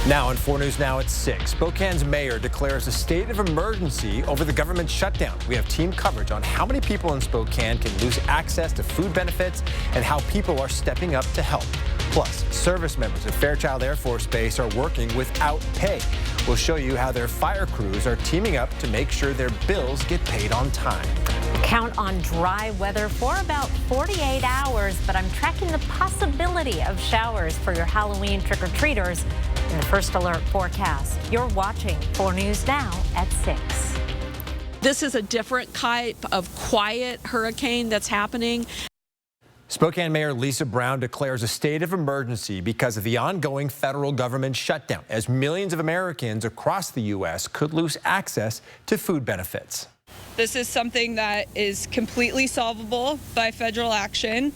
Now on 4 News Now at 6, Spokane's mayor declares a state of emergency over the government shutdown. We have team coverage on how many people in Spokane can lose access to food benefits and how people are stepping up to help. Plus, service members at Fairchild Air Force Base are working without pay. We'll show you how their fire crews are teaming up to make sure their bills get paid on time. Count on dry weather for about 48 hours, but I'm tracking the possibility of showers for your Halloween trick-or-treaters in the First Alert forecast. You're watching 4 News Now at 6. This is a different type of quiet hurricane that's happening. Spokane Mayor Lisa Brown declares a state of emergency because of the ongoing federal government shutdown, as millions of Americans across the U.S. could lose access to food benefits. This is something that is completely solvable by federal action.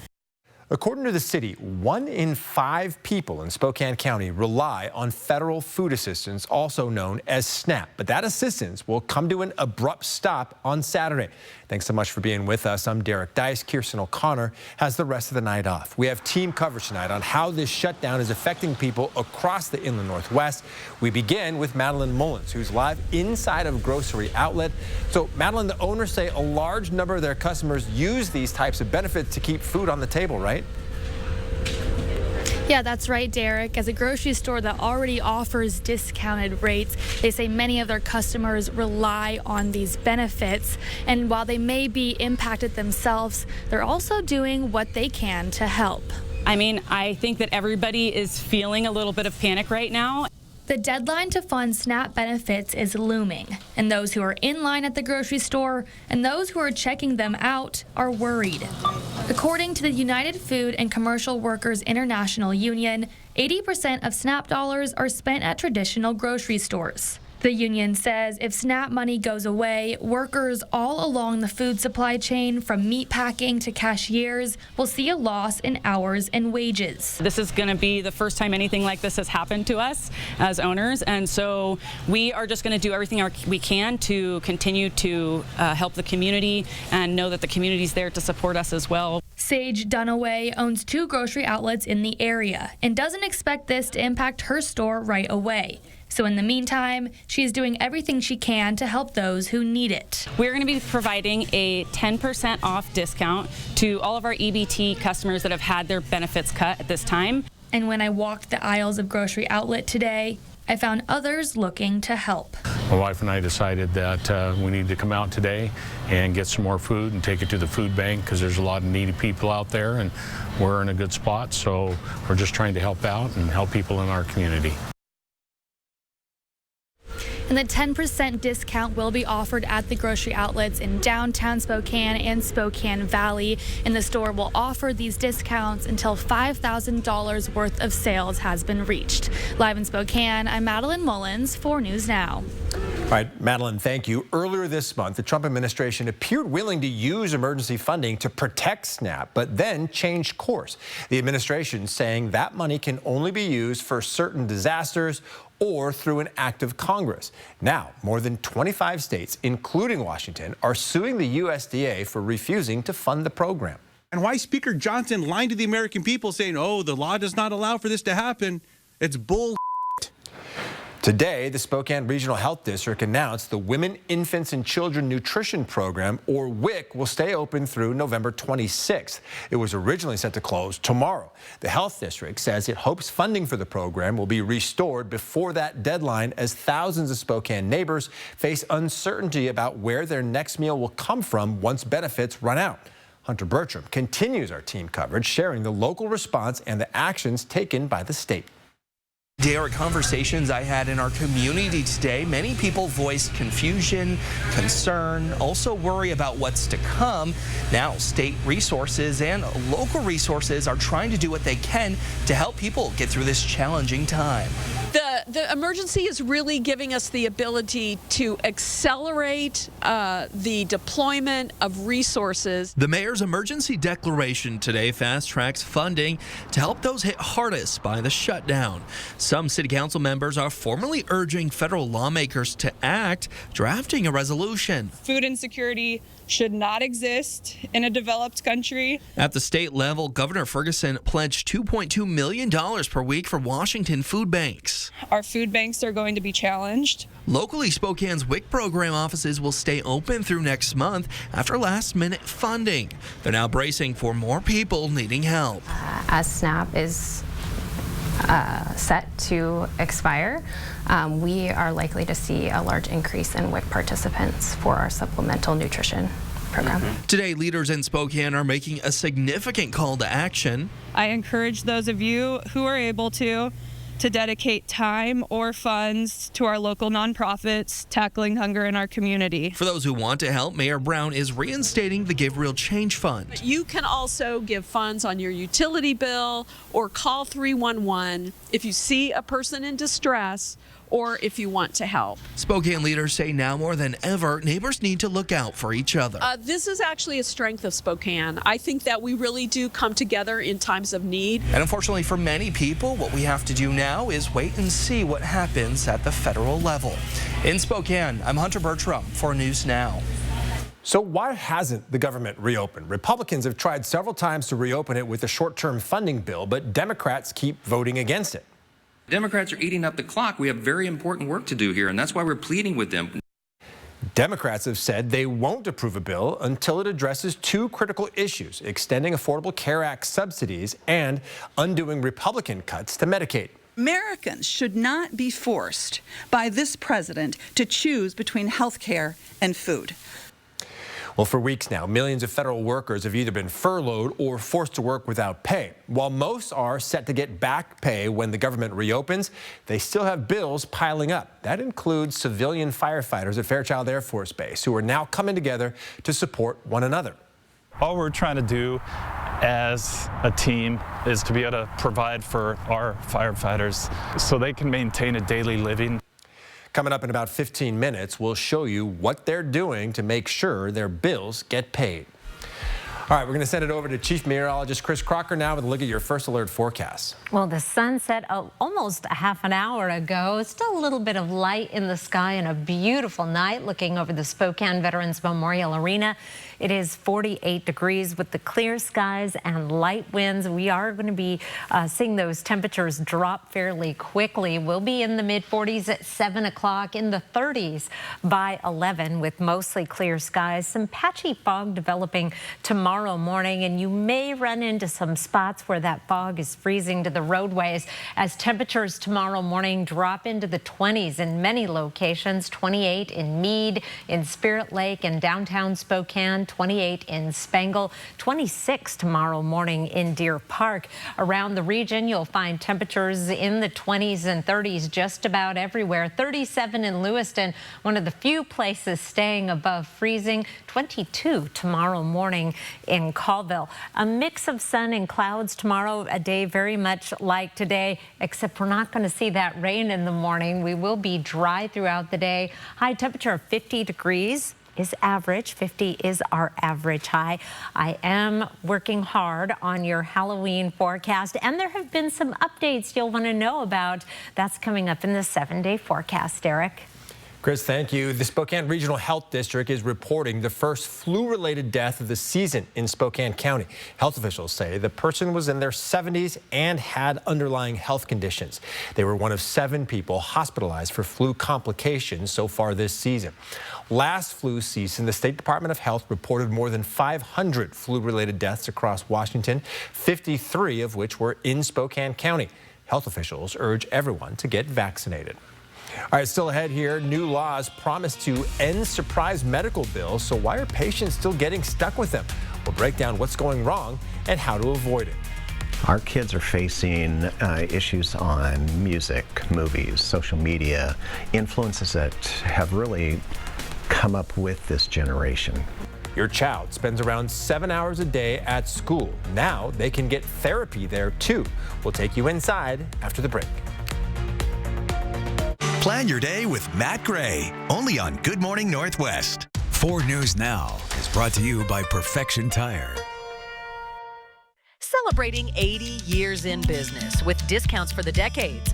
According to the city, 1 in 5 people in Spokane County rely on federal food assistance, also known as SNAP. But that assistance will come to an abrupt stop on Saturday. Thanks so much for being with us. I'm Derek Dice. Kirsten O'Connor has the rest of the night off. We have team coverage tonight on how this shutdown is affecting people across the Inland Northwest. We begin with Madeline Mullins, who's live inside of a grocery outlet. So, Madeline, the owners say a large number of their customers use these types of benefits to keep food on the table, right? Yeah, that's right, Derek. As a grocery store that already offers discounted rates, they say many of their customers rely on these benefits. And while they may be impacted themselves, they're also doing what they can to help. I mean, I think that everybody is feeling a little bit of panic right now. The deadline to fund SNAP benefits is looming, and those who are in line at the grocery store and those who are checking them out are worried. According to the United Food and Commercial Workers International Union, 80% of SNAP dollars are spent at traditional grocery stores. The union says if SNAP money goes away, workers all along the food supply chain, from meat packing to cashiers, will see a loss in hours and wages. This is going to be the first time anything like this has happened to us as owners, and so we are just going to do everything we can to continue to help the community and know that the community is there to support us as well. Sage Dunaway owns 2 grocery outlets in the area and doesn't expect this to impact her store right away. So in the meantime, she is doing everything she can to help those who need it. We're going to be providing a 10% off discount to all of our EBT customers that have had their benefits cut at this time. And when I walked the aisles of Grocery Outlet today, I found others looking to help. My wife and I decided that we need to come out today and get some more food and take it to the food bank, because there's a lot of needy people out there and we're in a good spot. So we're just trying to help out and help people in our community. And the 10% discount will be offered at the grocery outlets in downtown Spokane and Spokane Valley. And the store will offer these discounts until $5,000 worth of sales has been reached. Live in Spokane, I'm Madeline Mullins, 4 News Now. All right, Madeline, thank you. Earlier this month, the Trump administration appeared willing to use emergency funding to protect SNAP, but then changed course. The administration saying that money can only be used for certain disasters or through an act of Congress. Now, more than 25 states, including Washington, are suing the USDA for refusing to fund the program. And why Speaker Johnson lied to the American people saying, oh, the law does not allow for this to happen. It's bull. Today, the Spokane Regional Health District announced the Women, Infants, and Children Nutrition Program, or WIC, will stay open through November 26th. It was originally set to close tomorrow. The health district says it hopes funding for the program will be restored before that deadline, as thousands of Spokane neighbors face uncertainty about where their next meal will come from once benefits run out. Hunter Bertram continues our team coverage, sharing the local response and the actions taken by the state. Derek, conversations I had in our community today, many people voiced confusion, concern, also worry about what's to come. Now, state resources and local resources are trying to do what they can to help people get through this challenging time. The emergency is really giving us the ability to accelerate the deployment of resources. The mayor's emergency declaration today fast-tracks funding to help those hit hardest by the shutdown. Some city council members are formally urging federal lawmakers to act, drafting a resolution. Food insecurity should not exist in a developed country. At the state level, Governor Ferguson pledged $2.2 million per week for Washington food banks. our food banks are going to be challenged. Locally, Spokane's WIC program offices will stay open through next month after last-minute funding. They're now bracing for more people needing help. As SNAP is set to expire, we are likely to see a large increase in WIC participants for our supplemental nutrition program. Today, leaders in Spokane are making a significant call to action. I encourage those of you who are able to dedicate time or funds to our local nonprofits tackling hunger in our community. For those who want to help, Mayor Brown is reinstating the Give Real Change Fund. You can also give funds on your utility bill or call 311 if you see a person in distress or if you want to help. Spokane leaders say now more than ever, neighbors need to look out for each other. This is actually a strength of Spokane. I think that we really do come together in times of need. And unfortunately for many people, what we have to do now is wait and see what happens at the federal level. In Spokane, I'm Hunter Bertram for News Now. So why hasn't the government reopened? Republicans have tried several times to reopen it with a short-term funding bill, but Democrats keep voting against it. Democrats are eating up the clock. We have very important work to do here, and that's why we're pleading with them. Democrats have said they won't approve a bill until it addresses two critical issues: extending Affordable Care Act subsidies and undoing Republican cuts to Medicaid. Americans should not be forced by this president to choose between health care and food. Well, for weeks now, millions of federal workers have either been furloughed or forced to work without pay. While most are set to get back pay when the government reopens, they still have bills piling up. That includes civilian firefighters at Fairchild Air Force Base, who are now coming together to support one another. All we're trying to do as a team is to be able to provide for our firefighters so they can maintain a daily living. Coming up in about 15 minutes, we'll show you what they're doing to make sure their bills get paid. All right, we're going to send it over to Chief Meteorologist Chris Crocker now with a look at your first alert forecast. Well, the sun set almost a half an hour ago. Still a little bit of light in the sky and a beautiful night looking over the Spokane Veterans Memorial Arena. It is 48 degrees with the clear skies and light winds. We are going to be seeing those temperatures drop fairly quickly. We'll be in the mid-40s at 7 o'clock, in the 30s by 11 with mostly clear skies. Some patchy fog developing tomorrow morning, and you may run into some spots where that fog is freezing to the roadways as temperatures tomorrow morning drop into the 20s in many locations. 28 in Meade, in Spirit Lake, and downtown Spokane. 28 in Spangle, 26 tomorrow morning in Deer Park. Around the region, you'll find temperatures in the 20s and 30s just about everywhere. 37 in Lewiston, one of the few places staying above freezing. 22 tomorrow morning in Colville. A mix of sun and clouds tomorrow, a day very much like today, except we're not going to see that rain in the morning. We will be dry throughout the day. High temperature of 50 degrees. Is average. 50 is our average high. I am working hard on your Halloween forecast, and there have been some updates you'll want to know about. That's coming up in the 7-day forecast, Derek. Chris, thank you. The Spokane Regional Health District is reporting the first flu-related death of the season in Spokane County. Health officials say the person was in their 70s and had underlying health conditions. They were one of 7 people hospitalized for flu complications so far this season. Last flu season, the State Department of Health reported more than 500 flu-related deaths across Washington, 53 of which were in Spokane County. Health officials urge everyone to get vaccinated. All right, still ahead here, new laws promise to end surprise medical bills. So why are patients still getting stuck with them? We'll break down what's going wrong and how to avoid it. Our kids are facing issues on music, movies, social media, influences that have really come up with this generation. Your child spends around 7 hours a day at school. Now they can get therapy there too. We'll take you inside after the break. Plan your day with Matt Gray, only on Good Morning Northwest. 4 News Now is brought to you by Perfection Tire. Celebrating 80 years in business with discounts for the decades.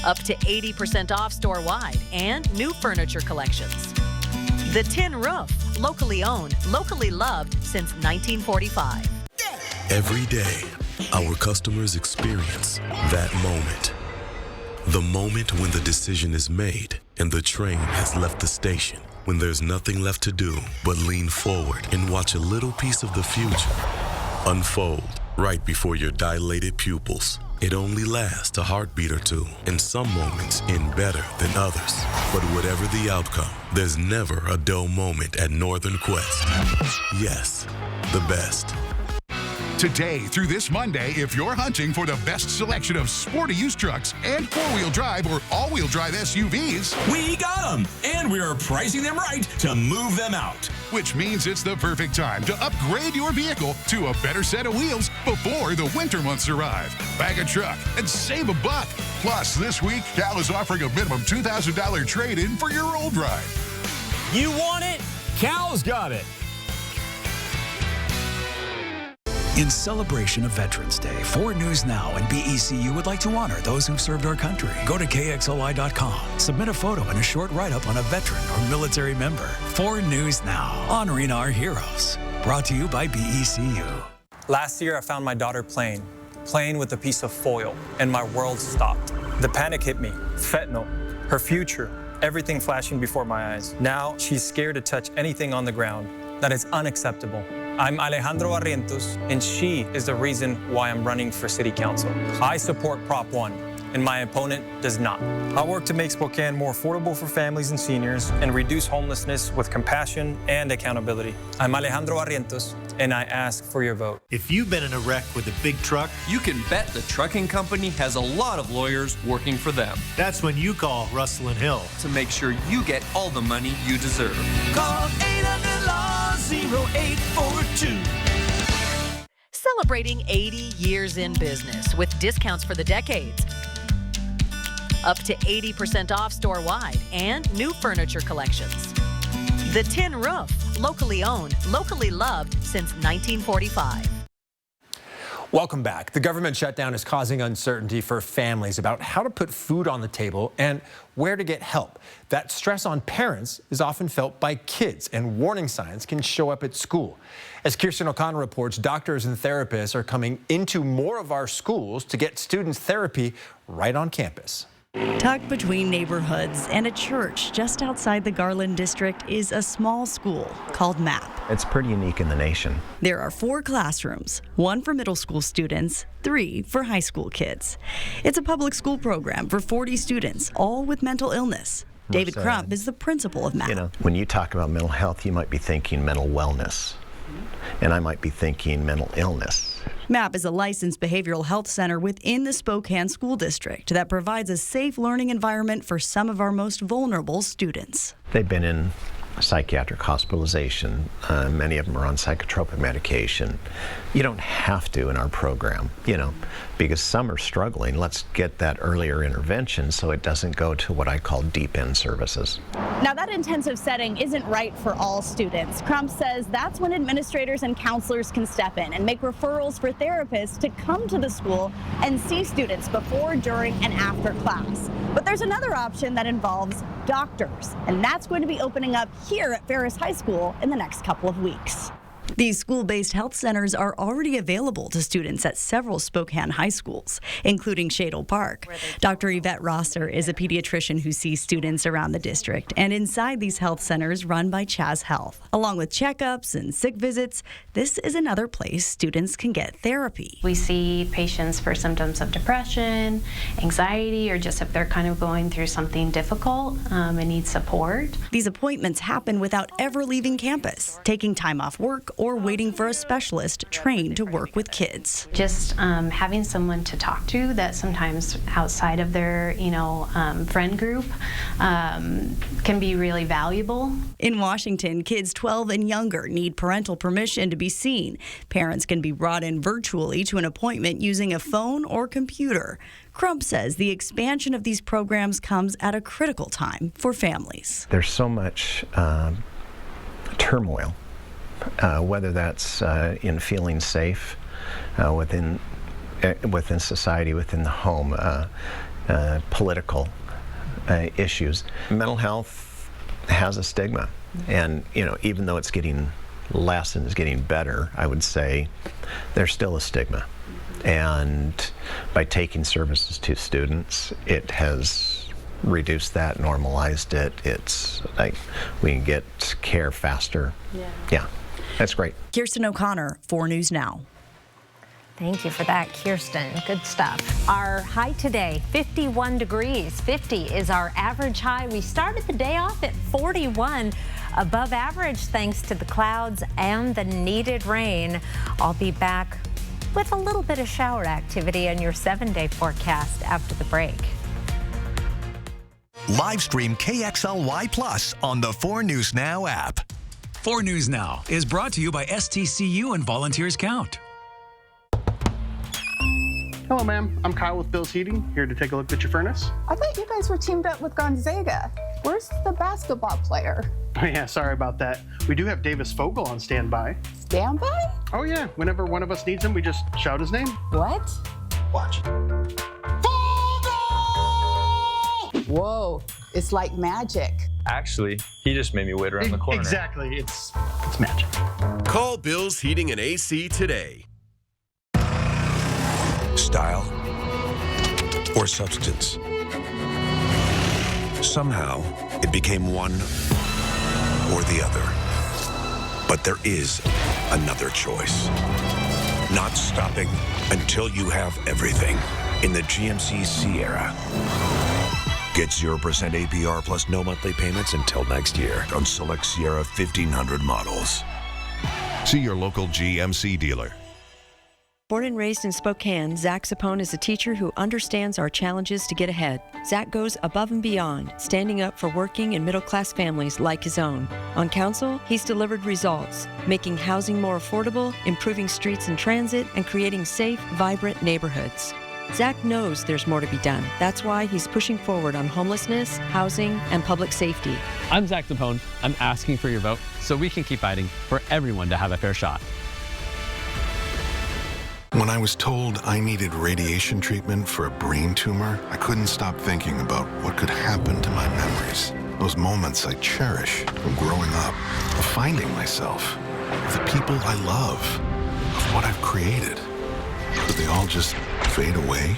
Up to 80% off store-wide and new furniture collections. The Tin Roof, locally owned, locally loved since 1945. Every day, our customers experience that moment. The moment when the decision is made and the train has left the station. When there's nothing left to do but lean forward and watch a little piece of the future unfold right before your dilated pupils. It only lasts a heartbeat or two, and some moments end better than others. But whatever the outcome, there's never a dull moment at Northern Quest. Yes, the best. Today through this Monday, if you're hunting for the best selection of sporty used trucks and four-wheel drive or all-wheel drive SUVs, we got them, and we are pricing them right to move them out. Which means it's the perfect time to upgrade your vehicle to a better set of wheels before the winter months arrive. Bag a truck and save $1. Plus, this week, Cal is offering a minimum $2,000 trade-in for your old ride. You want it? Cal's got it. In celebration of Veterans Day, 4 News Now and BECU would like to honor those who've served our country. Go to KXLI.com, submit a photo and a short write-up on a veteran or military member. 4 News Now, honoring our heroes. Brought to you by BECU. Last year, I found my daughter playing with a piece of foil, and my world stopped. The panic hit me. Fentanyl, her future, everything flashing before my eyes. Now, she's scared to touch anything on the ground. That is unacceptable. I'm Alejandro Barrientos, and she is the reason why I'm running for City Council. I support Prop 1, and my opponent does not. I work to make Spokane more affordable for families and seniors and reduce homelessness with compassion and accountability. I'm Alejandro Barrientos, and I ask for your vote. If you've been in a wreck with a big truck, you can bet the trucking company has a lot of lawyers working for them. That's when you call Russell & Hill to make sure you get all the money you deserve. Call 800-LAW-0842. Celebrating 80 years in business with discounts for the decades. Up to 80% off store-wide and new furniture collections. The Tin Roof, locally owned, locally loved since 1945. Welcome back. The government shutdown is causing uncertainty for families about how to put food on the table and where to get help. That stress on parents is often felt by kids, and warning signs can show up at school. As Kirsten O'Connor reports, doctors and therapists are coming into more of our schools to get students therapy right on campus. Tucked between neighborhoods and a church just outside the Garland district is a small school called MAP. It's pretty unique in the nation. There are 4 classrooms, 1 for middle school students, 3 for high school kids. It's a public school program for 40 students, all with mental illness. David Crump is the principal of MAP. You know, when you talk about mental health, you might be thinking mental wellness, and I might be thinking mental illness. MAP is a licensed behavioral health center within the Spokane School District that provides a safe learning environment for some of our most vulnerable students. They've been in psychiatric hospitalization. Many of them are on psychotropic medication. You don't have to in our program, because some are struggling. Let's get that earlier intervention so it doesn't go to what I call deep end services. Now, that intensive setting isn't right for all students. Crump says that's when administrators and counselors can step in and make referrals for therapists to come to the school and see students before, during, and after class. But there's another option that involves doctors, and that's going to be opening up here at Ferris High School in the next couple of weeks. These school-based health centers are already available to students at several Spokane high schools, including Shadle Park. Dr. Yvette Rosser is a pediatrician who sees students around the district and inside these health centers run by Chaz Health. Along with checkups and sick visits, this is another place students can get therapy. We see patients for symptoms of depression, anxiety, or just if they're kind of going through something difficult and need support. These appointments happen without ever leaving campus, taking time off work, or waiting for a specialist trained to work with kids. Just having someone to talk to that sometimes outside of their, friend group can be really valuable. In Washington, kids 12 and younger need parental permission to be seen. Parents can be brought in virtually to an appointment using a phone or computer. Crump says the expansion of these programs comes at a critical time for families. There's so much turmoil. Whether that's in feeling safe within society, within the home, political issues. Mental health has a stigma, and even though it's getting less and is getting better, I would say there's still a stigma. And by taking services to students, it has reduced that, normalized it. It's like we can get care faster. Yeah, that's great. Kirsten O'Connor, 4 News Now. Thank you for that, Kirsten. Good stuff. Our high today, 51 degrees. 50 is our average high. We started the day off at 41, above average thanks to the clouds and the needed rain. I'll be back with a little bit of shower activity in your 7-day forecast after the break. Live stream KXLY Plus on the 4 News Now app. 4 News Now is brought to you by STCU and Volunteers Count. Hello, ma'am. I'm Kyle with Bill's Heating, here to take a look at your furnace. I thought you guys were teamed up with Gonzaga. Where's the basketball player? Oh, yeah, sorry about that. We do have Davis Fogel on standby. Standby? Oh, yeah. Whenever one of us needs him, we just shout his name. What? Watch. Whoa, it's like magic. Actually, he just made me wait around the corner. Exactly. It's magic. Call Bill's Heating and AC today. Style or substance. Somehow, it became one or the other. But there is another choice. Not stopping until you have everything in the GMC Sierra. Get 0% APR plus no monthly payments until next year on select Sierra 1500 models. See your local GMC dealer. Born and raised in Spokane, Zach Sapone is a teacher who understands our challenges to get ahead. Zach goes above and beyond, standing up for working and middle-class families like his own. On council, he's delivered results, making housing more affordable, improving streets and transit, and creating safe, vibrant neighborhoods. Zach knows there's more to be done. That's why he's pushing forward on homelessness, housing, and public safety. I'm Zach Sapone. I'm asking for your vote so we can keep fighting for everyone to have a fair shot. When I was told I needed radiation treatment for a brain tumor, I couldn't stop thinking about what could happen to my memories. Those moments I cherish from growing up, of finding myself, of the people I love, of what I've created. Could they all just fade away?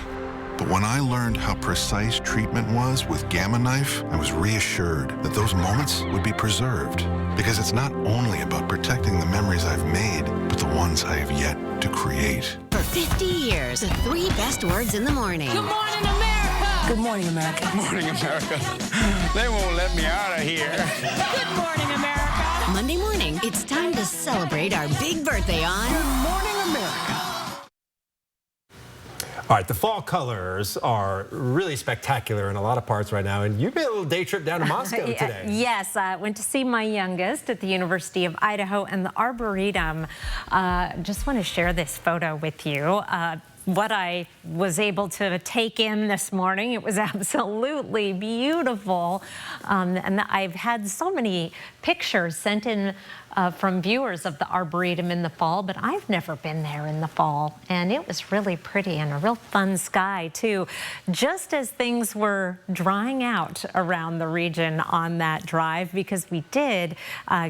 But when I learned how precise treatment was with Gamma Knife, I was reassured that those moments would be preserved. Because it's not only about protecting the memories I've made, but the ones I have yet to create. For 50 years, the 3 best words in the morning. Good morning, America! Good morning, America. Good morning, America. They won't let me out of here. Good morning, America. Monday morning, it's time to celebrate our big birthday on Good morning, America. All right, the fall colors are really spectacular in a lot of parts right now, and you made a little day trip down to Moscow today. Yes, I went to see my youngest at the University of Idaho and the Arboretum. Just want to share this photo with you. What I was able to take in this morning, it was absolutely beautiful. And I've had so many pictures sent in from viewers of the Arboretum in the fall, but I've never been there in the fall. And it was really pretty and a real fun sky, too. Just as things were drying out around the region on that drive, because we did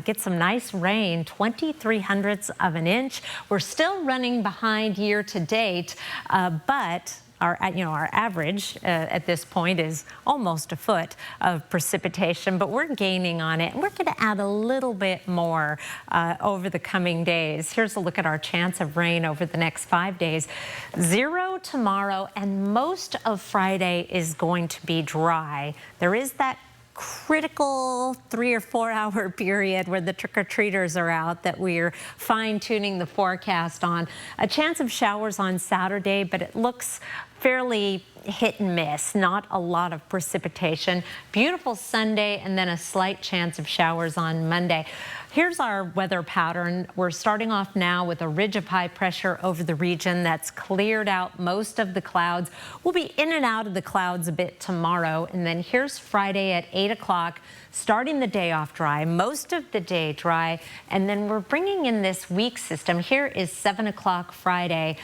get some nice rain, 23/100ths of an inch. We're still running behind year to date, but our average at this point is almost a foot of precipitation, but we're gaining on it. And we're going to add a little bit more over the coming days. Here's a look at our chance of rain over the next 5 days. 0 tomorrow, and most of Friday is going to be dry. There is that critical 3 or 4 hour period where the trick-or-treaters are out that we're fine-tuning the forecast on. A chance of showers on Saturday, but it looks fairly hit and miss, not a lot of precipitation. Beautiful Sunday, and then a slight chance of showers on Monday. Here's our weather pattern. We're starting off now with a ridge of high pressure over the region that's cleared out most of the clouds. We'll be in and out of the clouds a bit tomorrow, and then here's Friday at 8 o'clock, starting the day off dry, most of the day dry, and then we're bringing in this weak system. Here is 7 o'clock Friday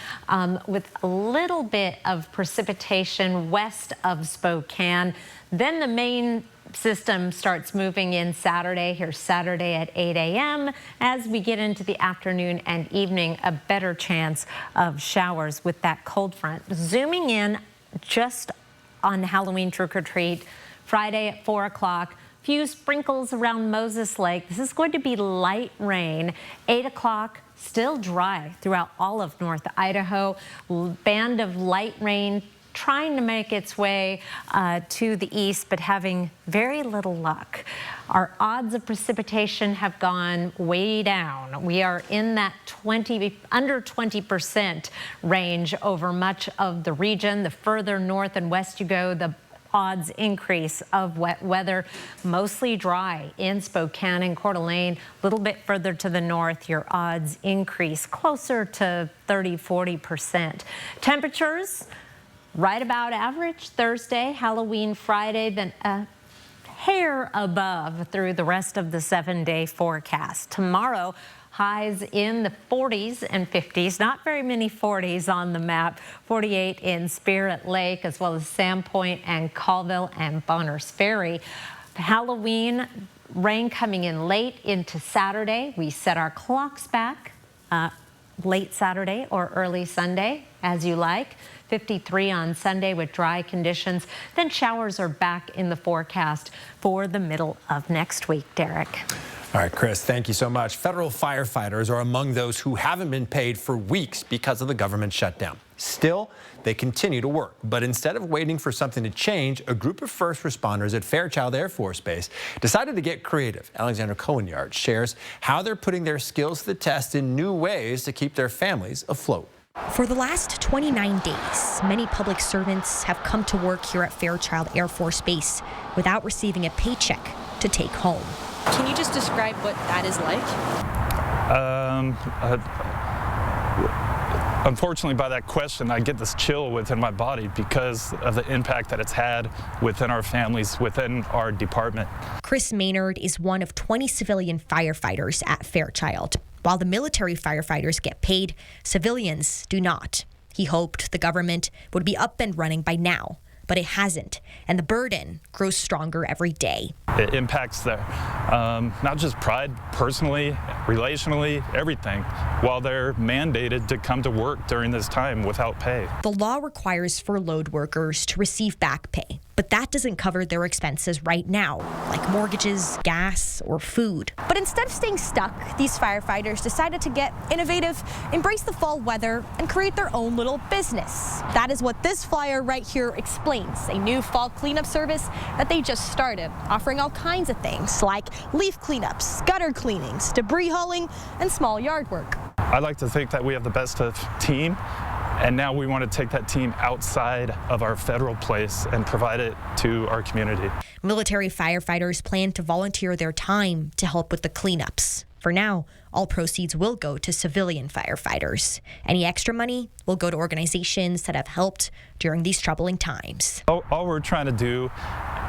with a little bit of precipitation west of Spokane. Then the main system starts moving in Saturday. Here's Saturday at 8 a.m. As we get into the afternoon and evening, a better chance of showers with that cold front. Zooming in just on Halloween trick-or-treat, Friday at 4 o'clock. Few sprinkles around Moses Lake. This is going to be light rain. 8 o'clock, still dry throughout all of North Idaho. Band of light rain trying to make its way to the east, but having very little luck. Our odds of precipitation have gone way down. We are in that under 20% range over much of the region. The further north and west you go, the odds increase of wet weather. Mostly dry in Spokane and Coeur d'Alene. A little bit further to the north, your odds increase closer to 30–40%. Temperatures right about average Thursday, Halloween Friday, then a hair above through the rest of the 7-day forecast. Tomorrow, highs in the 40s and 50s. Not very many 40s on the map. 48 in Spirit Lake, as well as Sandpoint and Colville and Bonners Ferry. Halloween rain coming in late into Saturday. We set our clocks back late Saturday or early Sunday, as you like. 53 on Sunday with dry conditions. Then showers are back in the forecast for the middle of next week. Derek. All right, Chris, thank you so much. Federal firefighters are among those who haven't been paid for weeks because of the government shutdown. Still, they continue to work. But instead of waiting for something to change, a group of first responders at Fairchild Air Force Base decided to get creative. Alexandra Cohen-Yard shares how they're putting their skills to the test in new ways to keep their families afloat. For the last 29 days, many public servants have come to work here at Fairchild Air Force Base without receiving a paycheck to take home. Can you just describe what that is like? Unfortunately, by that question, I get this chill within my body because of the impact that it's had within our families, within our department. Chris Maynard is one of 20 civilian firefighters at Fairchild. While the military firefighters get paid, civilians do not. He hoped the government would be up and running by now, but it hasn't, and the burden grows stronger every day. It impacts their, not just pride, personally, relationally, everything, while they're mandated to come to work during this time without pay. The law requires furloughed workers to receive back pay, but that doesn't cover their expenses right now, like mortgages, gas, or food. But instead of staying stuck, these firefighters decided to get innovative, embrace the fall weather, and create their own little business. That is what this flyer right here explains, a new fall cleanup service that they just started, offering all kinds of things like leaf cleanups, gutter cleanings, debris hauling, and small yard work. I like to think that we have the best of team, and now we want to take that team outside of our federal place and provide it to our community. Military firefighters plan to volunteer their time to help with the cleanups. For now, all proceeds will go to civilian firefighters. Any extra money will go to organizations that have helped during these troubling times. All we're trying to do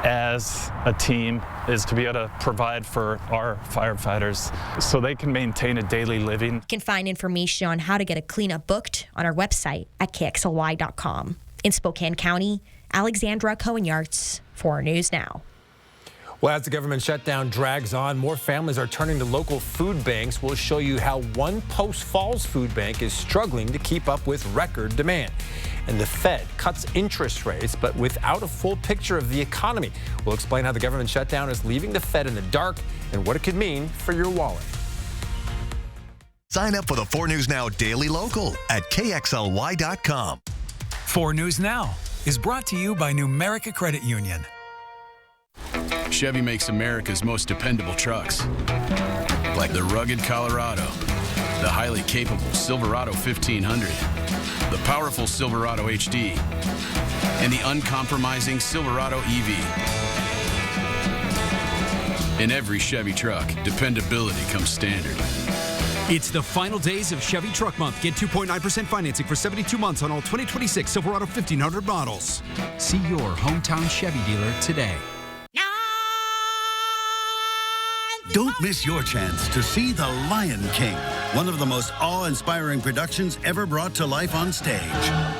as a team is to be able to provide for our firefighters so they can maintain a daily living. You can find information on how to get a cleanup booked on our website at KXLY.com. In Spokane County, Alexandra Cohen-Yards, 4 News Now. Well, as the government shutdown drags on, more families are turning to local food banks. We'll show you how one Post Falls food bank is struggling to keep up with record demand. And the Fed cuts interest rates, but without a full picture of the economy. We'll explain how the government shutdown is leaving the Fed in the dark and what it could mean for your wallet. Sign up for the 4 News Now Daily Local at KXLY.com. 4 News Now is brought to you by Numerica Credit Union. Chevy makes America's most dependable trucks, like the rugged Colorado, the highly capable Silverado 1500, the powerful Silverado HD, and the uncompromising Silverado EV. In every Chevy truck, dependability comes standard. It's the final days of Chevy Truck Month. Get 2.9% financing for 72 months on all 2026 Silverado 1500 models. See your hometown Chevy dealer today. Don't miss your chance to see The Lion King, one of the most awe-inspiring productions ever brought to life on stage.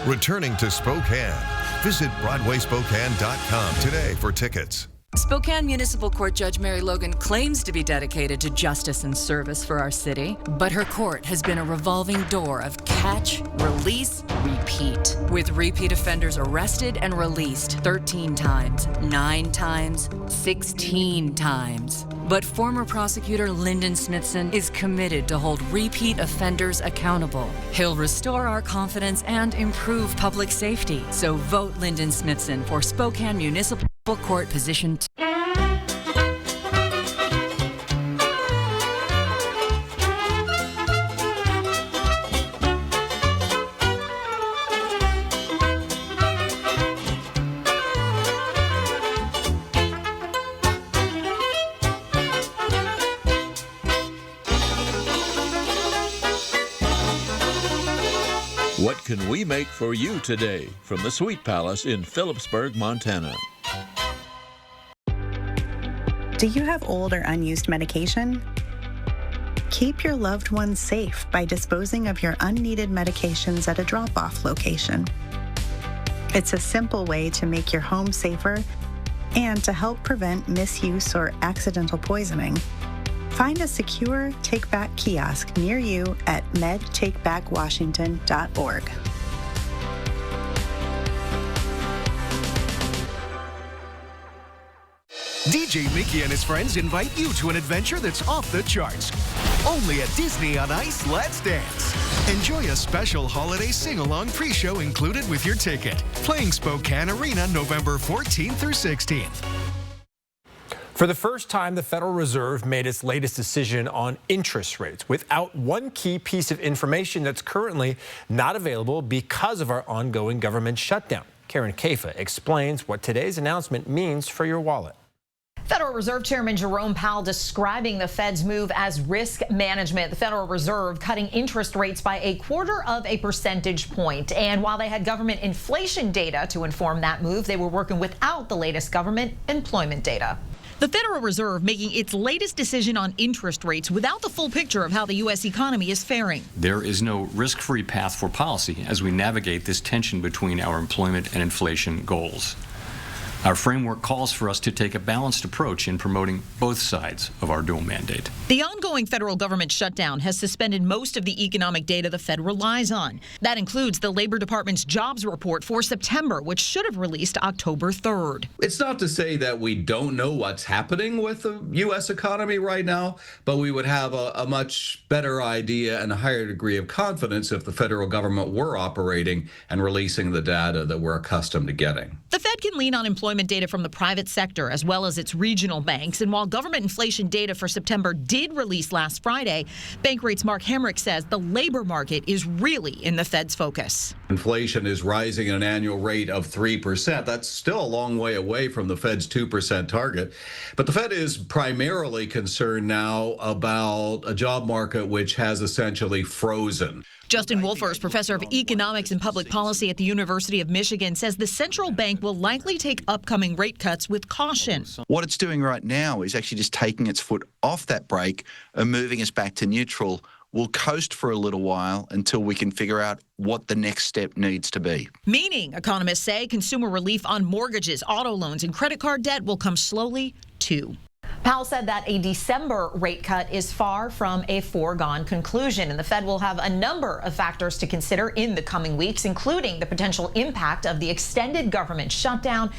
Returning to Spokane. Visit BroadwaySpokane.com today for tickets. Spokane Municipal Court Judge Mary Logan claims to be dedicated to justice and service for our city, but her court has been a revolving door of catch, release, repeat, with repeat offenders arrested and released 13 times, 9 times, 16 times. But former prosecutor Lyndon Smithson is committed to hold repeat offenders accountable. He'll restore our confidence and improve public safety. So vote Lyndon Smithson for Spokane Municipal Court Position 2. What can we make for you today from the Sweet Palace in Phillipsburg, Montana? Do you have old or unused medication? Keep your loved ones safe by disposing of your unneeded medications at a drop-off location. It's a simple way to make your home safer and to help prevent misuse or accidental poisoning. Find a secure take-back kiosk near you at medtakebackwashington.org. DJ Mickey and his friends invite you to an adventure that's off the charts. Only at Disney on Ice Let's Dance. Enjoy a special holiday sing-along pre-show included with your ticket. Playing Spokane Arena November 14th through 16th. For the first time, the Federal Reserve made its latest decision on interest rates without one key piece of information that's currently not available because of our ongoing government shutdown. Karen Caifa explains what today's announcement means for your wallet. Federal Reserve Chairman Jerome Powell describing the Fed's move as risk management. The Federal Reserve cutting interest rates by 0.25 percentage point. And while they had government inflation data to inform that move, they were working without the latest government employment data. The Federal Reserve making its latest decision on interest rates without the full picture of how the U.S. economy is faring. There is no risk-free path for policy as we navigate this tension between our employment and inflation goals. Our framework calls for us to take a balanced approach in promoting both sides of our dual mandate. The ongoing federal government shutdown has suspended most of the economic data the Fed relies on. That includes the Labor Department's jobs report for September, which should have released October 3rd. It's not to say that we don't know what's happening with the U.S. economy right now, but we would have a much better idea and a higher degree of confidence if the federal government were operating and releasing the data that we're accustomed to getting. The Fed can lean on employment data from the private sector as well as its regional banks. And while government inflation data for September did release last Friday, Bankrate's Mark Hemrick says the labor market is really in the Fed's focus. Inflation is rising at an annual rate of 3%. That's still a long way away from the Fed's 2% target. But the Fed is primarily concerned now about a job market which has essentially frozen. Justin Wolfers, professor of economics and public policy at the University of Michigan, says the central bank will likely take upcoming rate cuts with caution. What it's doing right now is actually just taking its foot off that brake and moving us back to neutral. We'll coast for a little while until we can figure out what the next step needs to be. Meaning, economists say, consumer relief on mortgages, auto loans, and credit card debt will come slowly, too. Powell said that a December rate cut is far from a foregone conclusion, and the Fed will have a number of factors to consider in the coming weeks, including the potential impact of the extended government shutdown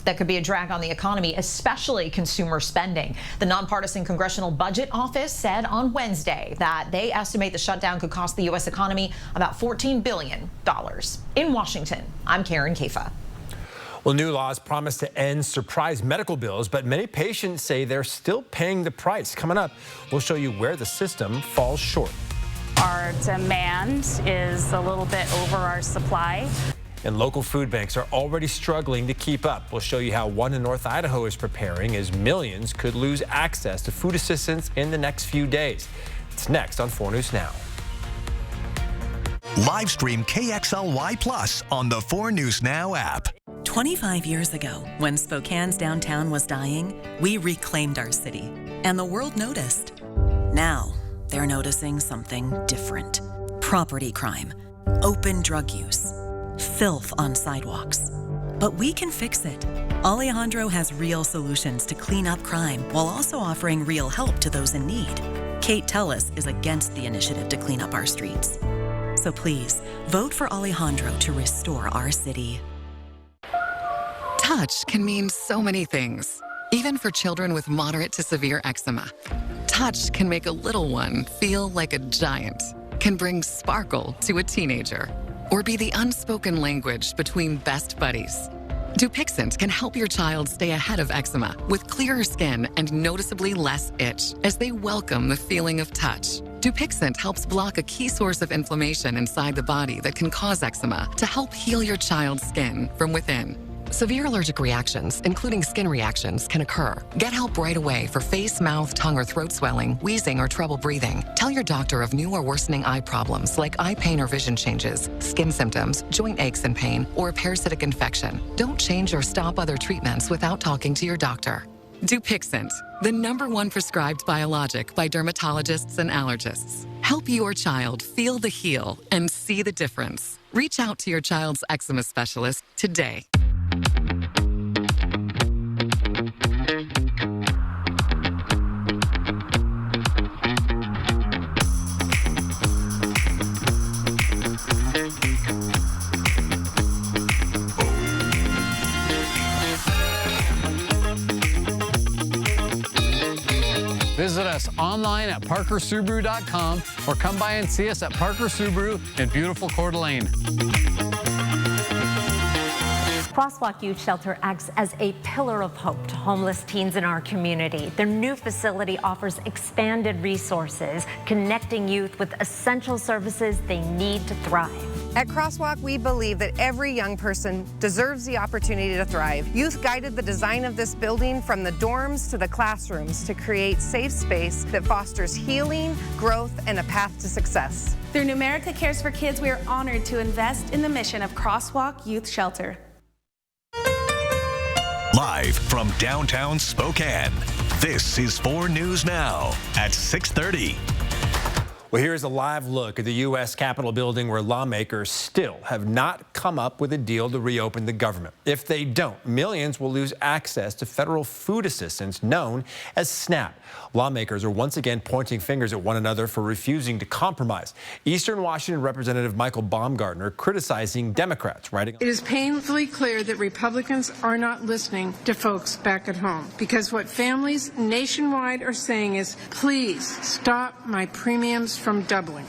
that could be a drag on the economy, especially consumer spending. The nonpartisan Congressional Budget Office said on Wednesday that they estimate the shutdown could cost the U.S. economy about $14 billion. In Washington, I'm Karen Caifa. Well, new laws promise to end surprise medical bills, but many patients say they're still paying the price. Coming up, we'll show you where the system falls short. Our demand is a little bit over our supply. And local food banks are already struggling to keep up. We'll show you how one in North Idaho is preparing as millions could lose access to food assistance in the next few days. It's next on 4 News Now. Live stream KXLY Plus on the 4 News Now app. 25 years ago, when Spokane's downtown was dying, we reclaimed our city, and the world noticed. Now, they're noticing something different. Property crime, open drug use, filth on sidewalks. But we can fix it. Alejandro has real solutions to clean up crime while also offering real help to those in need. Kate Tellis is against the initiative to clean up our streets. So please, vote for Alejandro to restore our city. Touch can mean so many things, even for children with moderate to severe eczema. Touch can make a little one feel like a giant, can bring sparkle to a teenager, or be the unspoken language between best buddies. Dupixent can help your child stay ahead of eczema with clearer skin and noticeably less itch as they welcome the feeling of touch. Dupixent helps block a key source of inflammation inside the body that can cause eczema to help heal your child's skin from within. Severe allergic reactions, including skin reactions, can occur. Get help right away for face, mouth, tongue, or throat swelling, wheezing, or trouble breathing. Tell your doctor of new or worsening eye problems like eye pain or vision changes, skin symptoms, joint aches and pain, or a parasitic infection. Don't change or stop other treatments without talking to your doctor. Dupixent, the #1 prescribed biologic by dermatologists and allergists. Help your child feel the heal and see the difference. Reach out to your child's eczema specialist today. Visit us online at parkersubaru.com or come by and see us at Parker Subaru in beautiful Coeur d'Alene. Crosswalk Youth Shelter acts as a pillar of hope to homeless teens in our community. Their new facility offers expanded resources, connecting youth with essential services they need to thrive. At Crosswalk, we believe that every young person deserves the opportunity to thrive. Youth guided the design of this building from the dorms to the classrooms to create safe space that fosters healing, growth, and a path to success. Through Numerica Cares for Kids, we are honored to invest in the mission of Crosswalk Youth Shelter. Live from downtown Spokane, this is 4 News Now at 6:30. Well, here's a live look at the U.S. Capitol building where lawmakers still have not come up with a deal to reopen the government. If they don't, millions will lose access to federal food assistance known as SNAP. Lawmakers are once again pointing fingers at one another for refusing to compromise. Eastern Washington Representative Michael Baumgartner criticizing Democrats, writing, "It is painfully clear that Republicans are not listening to folks back at home, because what families nationwide are saying is, please stop my premiums from doubling."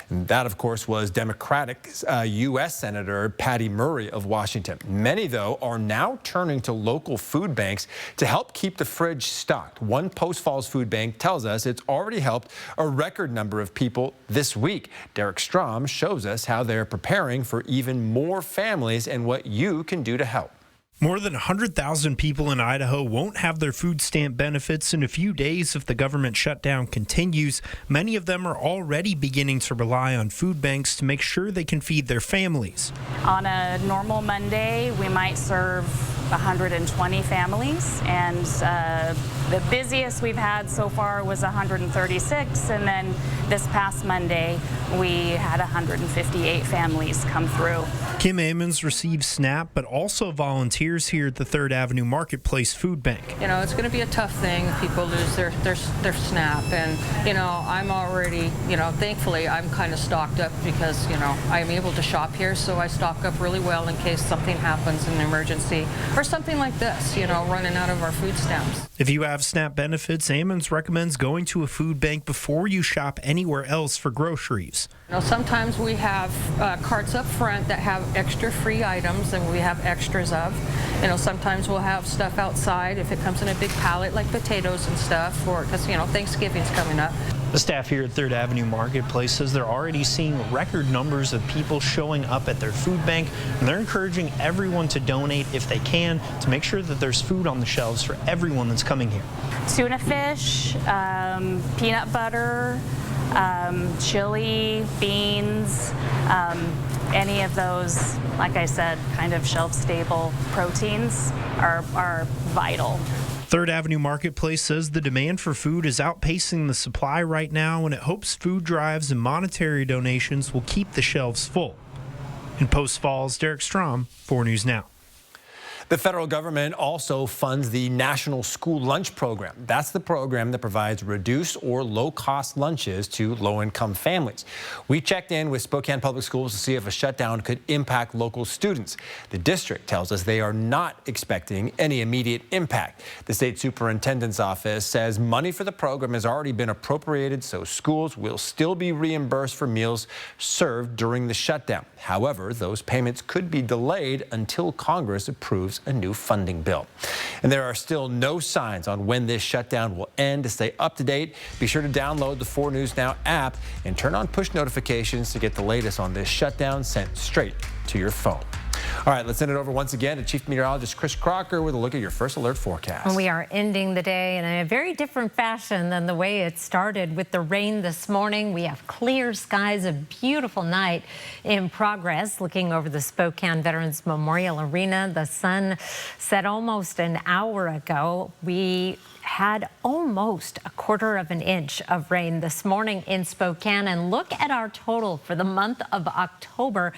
And that, of course, was Democratic U.S. Senator Patty Murray of Washington. Many, though, are now turning to local food banks to help keep the fridge stocked. One Post Falls food bank tells us it's already helped a record number of people this week. Derek Strom shows us how they're preparing for even more families and what you can do to help. More than 100,000 people in Idaho won't have their food stamp benefits in a few days if the government shutdown continues. Many of them are already beginning to rely on food banks to make sure they can feed their families. On a normal Monday, we might serve 120 families, and the busiest we've had so far was 136, and then this past Monday we had 158 families come through. Kim Ammons receives SNAP, but also volunteers here at the 3rd Avenue Marketplace Food Bank. You know, it's going to be a tough thing if people lose their SNAP, and, you know, I'm already, you know, thankfully I'm kind of stocked up because, you know, I'm able to shop here, so I stock up really well in case something happens in an emergency or something like this, you know, running out of our food stamps. If you have SNAP benefits, Ammons recommends going to a food bank before you shop anywhere else for groceries. You know, sometimes we have carts up front that have extra free items and we have extras of. You know, sometimes we'll have stuff outside if it comes in a big pallet like potatoes and stuff, or because, you know, Thanksgiving's coming up. The staff here at 3rd Avenue Marketplace says they're already seeing record numbers of people showing up at their food bank, and they're encouraging everyone to donate if they can to make sure that there's food on the shelves for everyone that's coming here. Tuna fish, peanut butter, chili, beans, any of those, like I said, kind of shelf-stable proteins are vital. 3rd Avenue Marketplace says the demand for food is outpacing the supply right now, and it hopes food drives and monetary donations will keep the shelves full. In Post Falls, Derek Strom, 4 News Now. The federal government also funds the National School Lunch Program. That's the program that provides reduced or low-cost lunches to low-income families. We checked in with Spokane Public Schools to see if a shutdown could impact local students. The district tells us they are not expecting any immediate impact. The state superintendent's office says money for the program has already been appropriated, so schools will still be reimbursed for meals served during the shutdown. However, those payments could be delayed until Congress approves a new funding bill. And there are still no signs on when this shutdown will end. To stay up to date, be sure to download the 4 News Now app and turn on push notifications to get the latest on this shutdown sent straight to your phone. All right, let's send it over once again to Chief Meteorologist Chris Crocker with a look at your first alert forecast. We are ending the day in a very different fashion than the way it started with the rain this morning. We have clear skies, a beautiful night in progress. Looking over the Spokane Veterans Memorial Arena, the sun set almost an hour ago. We had almost a 1/4 inch of rain this morning in Spokane, and look at our total for the month of October,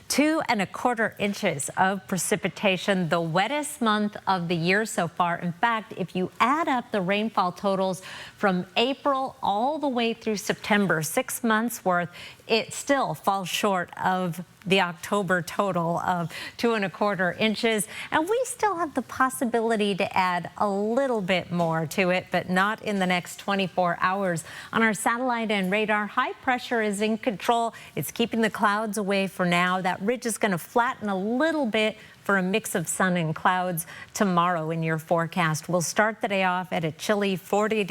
2 1/4 inches of precipitation, the wettest month of the year so far. In fact, if you add up the rainfall totals from April all the way through September, 6 months worth, it still falls short of the October total of 2 1/4 inches. And we still have the possibility to add a little bit more to it, but not in the next 24 hours. On our satellite and radar, high pressure is in control. It's keeping the clouds away for now. That ridge is going to flatten a little bit for a mix of sun and clouds tomorrow in your forecast. We'll start the day off at a chilly 30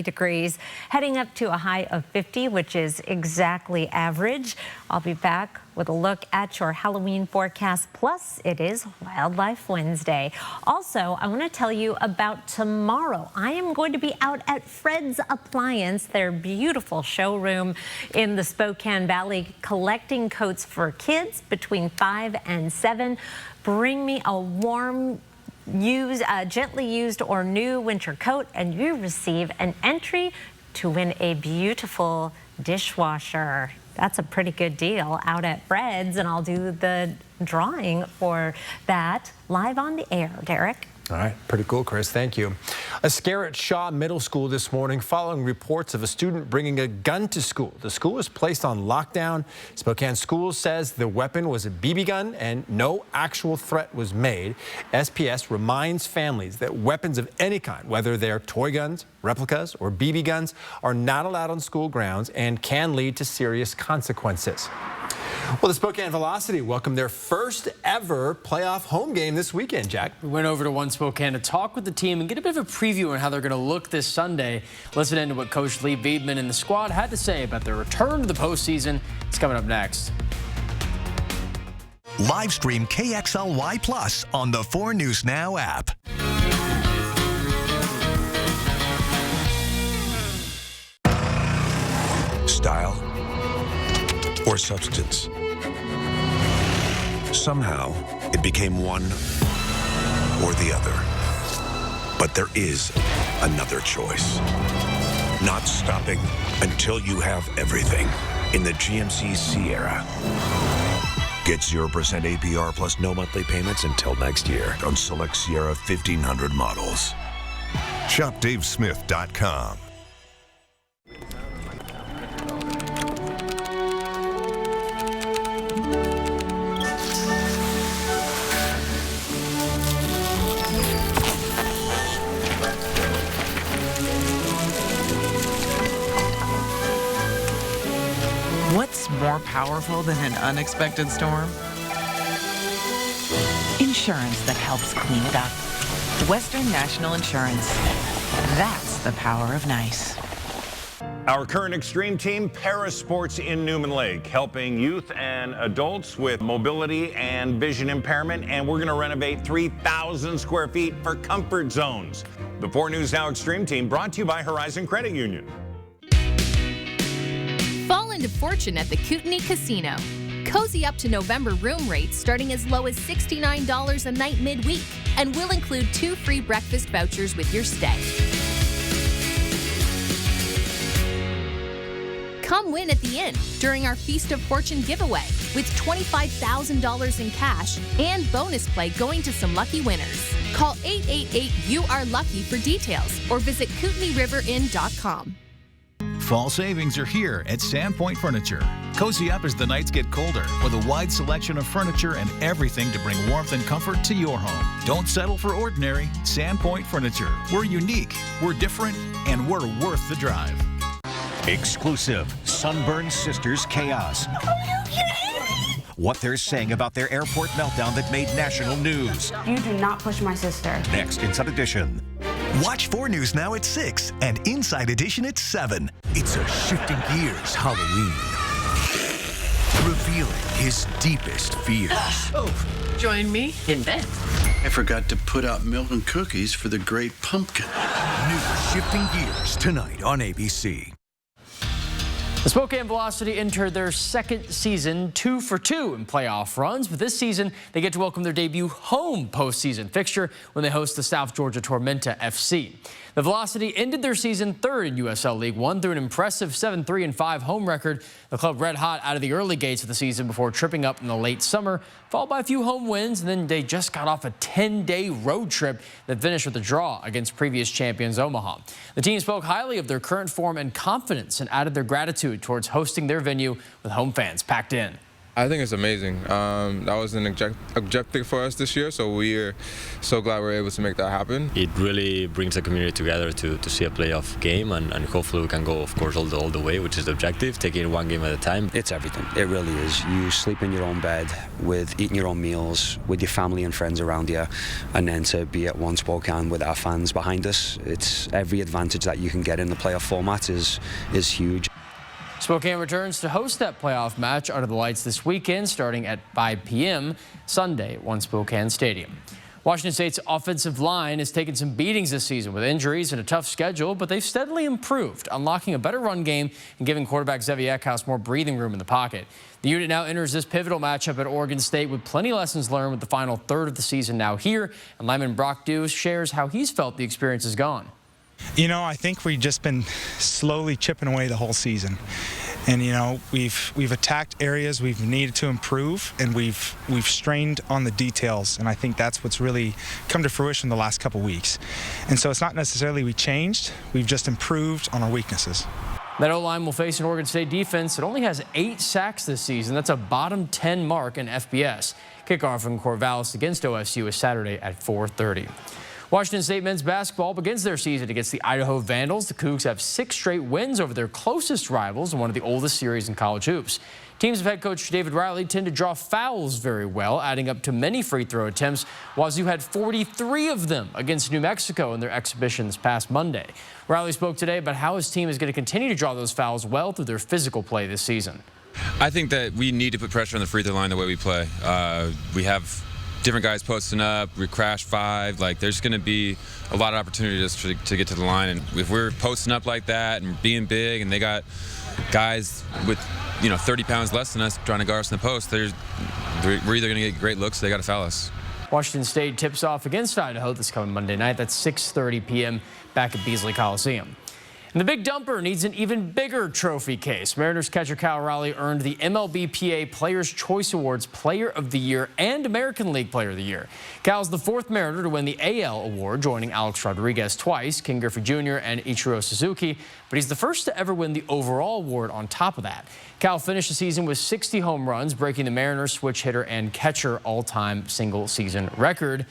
degrees, heading up to a high of 50, which is exactly average. I'll be back with a look at your Halloween forecast. Plus, it is Wildlife Wednesday. Also, I want to tell you about tomorrow. I am going to be out at Fred's Appliance, their beautiful showroom in the Spokane Valley, collecting coats for kids between 5 and 7. Bring me a warm, gently used or new winter coat, and you receive an entry to win a beautiful dishwasher. That's a pretty good deal out at Fred's, and I'll do the drawing for that live on the air. Derek? All right, pretty cool, Chris. Thank you. A scare at Shaw Middle School this morning following reports of a student bringing a gun to school. The school was placed on lockdown. Spokane Schools says the weapon was a BB gun and no actual threat was made. SPS reminds families that weapons of any kind, whether they're toy guns, replicas, or BB guns, are not allowed on school grounds and can lead to serious consequences. Well, the Spokane Velocity welcomed their first ever playoff home game this weekend, Jack. We went over to One Spokane to talk with the team and get a bit of a preview on how they're going to look this Sunday. Listen in to what Coach Lee Beedman and the squad had to say about their return to the postseason. It's coming up next. Live stream KXLY Plus on the 4 News Now app. Style or substance. Somehow, it became one or the other. But there is another choice. Not stopping until you have everything in the GMC Sierra. Get 0% APR plus no monthly payments until next year on select Sierra 1500 models. Shop DaveSmith.com. What's more powerful than an unexpected storm? Insurance that helps clean it up. Western National Insurance. That's the power of nice. Our current extreme team, Parasports in Newman Lake, helping youth and adults with mobility and vision impairment, and we're going to renovate 3,000 square feet for comfort zones. The 4 News Now Extreme Team brought to you by Horizon Credit Union. Fall into fortune at the Kootenai Casino. Cozy up to November room rates starting as low as $69 a night midweek, and will include 2 free breakfast vouchers with your stay. Come win at the end during our Feast of Fortune giveaway with $25,000 in cash and bonus play going to some lucky winners. Call 888-YOU-ARE-LUCKY for details or visit KootenaiRiverInn.com. Fall savings are here at Sandpoint Furniture. Cozy up as the nights get colder with a wide selection of furniture and everything to bring warmth and comfort to your home. Don't settle for ordinary. Sandpoint Furniture. We're unique, we're different, and we're worth the drive. Exclusive Sunburned Sisters Chaos. What they're saying about their airport meltdown that made national news. You do not push my sister. Next, Inside Edition. Watch 4 News now at 6 and Inside Edition at 7. It's a shifting gears Halloween. Revealing his deepest fears. Join me in bed. I forgot to put out milk and cookies for the Great Pumpkin. New Shifting Gears tonight on ABC. The Spokane Velocity entered their second season 2 for 2 in playoff runs, but this season they get to welcome their debut home postseason fixture when they host the South Georgia Tormenta FC. The Velocity ended their season 3rd in USL League One through an impressive 7-3-5 home record. The club red hot out of the early gates of the season before tripping up in the late summer, followed by a few home wins, and then they just got off a 10-day road trip that finished with a draw against previous champions Omaha. The team spoke highly of their current form and confidence and added their gratitude towards hosting their venue with home fans packed in. I think it's amazing. That was an objective for us this year, so we're so glad we're able to make that happen. It really brings the community together to see a playoff game, and hopefully we can go, of course, all the way, which is the objective, taking one game at a time. It's everything. It really is. You sleep in your own bed, with eating your own meals, with your family and friends around you, and then to be at One Spokane with our fans behind us. It's every advantage that you can get in the playoff format is huge. Spokane returns to host that playoff match under the lights this weekend, starting at 5 p.m. Sunday at One Spokane Stadium. Washington State's offensive line has taken some beatings this season with injuries and a tough schedule, but they've steadily improved, unlocking a better run game and giving quarterback Zevi Eckhouse more breathing room in the pocket. The unit now enters this pivotal matchup at Oregon State with plenty of lessons learned with the final third of the season now here, and Lyman Brockdew shares how he's felt the experience has gone. You know, I think we've just been slowly chipping away the whole season. And, you know, we've attacked areas we've needed to improve, and we've strained on the details. And I think that's what's really come to fruition the last couple weeks. And so it's not necessarily we changed, we've just improved on our weaknesses. That O-line will face an Oregon State defense that only has 8 sacks this season. That's a bottom 10 mark in FBS. Kickoff from Corvallis against OSU is Saturday at 4:30. Washington State men's basketball begins their season against the Idaho Vandals. The Cougs have 6 straight wins over their closest rivals in one of the oldest series in college hoops. Teams of head coach David Riley tend to draw fouls very well, adding up to many free throw attempts. Wazoo had 43 of them against New Mexico in their exhibition this past Monday. Riley spoke today about how his team is going to continue to draw those fouls well through their physical play this season. I think that we need to put pressure on the free throw line the way we play. We have different guys posting up, we crash 5, like there's going to be a lot of opportunities to get to the line, and if we're posting up like that and being big and they got guys with 30 pounds less than us trying to guard us in the post, we're either going to get great looks or they got to foul us. Washington State tips off against Idaho this coming Monday night. That's 6:30 p.m. back at Beasley Coliseum. And the Big Dumper needs an even bigger trophy case. Mariners catcher Cal Raleigh earned the MLBPA Players' Choice Awards Player of the Year and American League Player of the Year. Cal's the 4th Mariner to win the AL award, joining Alex Rodriguez twice, King Griffey Jr. and Ichiro Suzuki, but he's the first to ever win the overall award on top of that. Cal finished the season with 60 home runs, breaking the Mariners switch hitter and catcher all-time single-season record.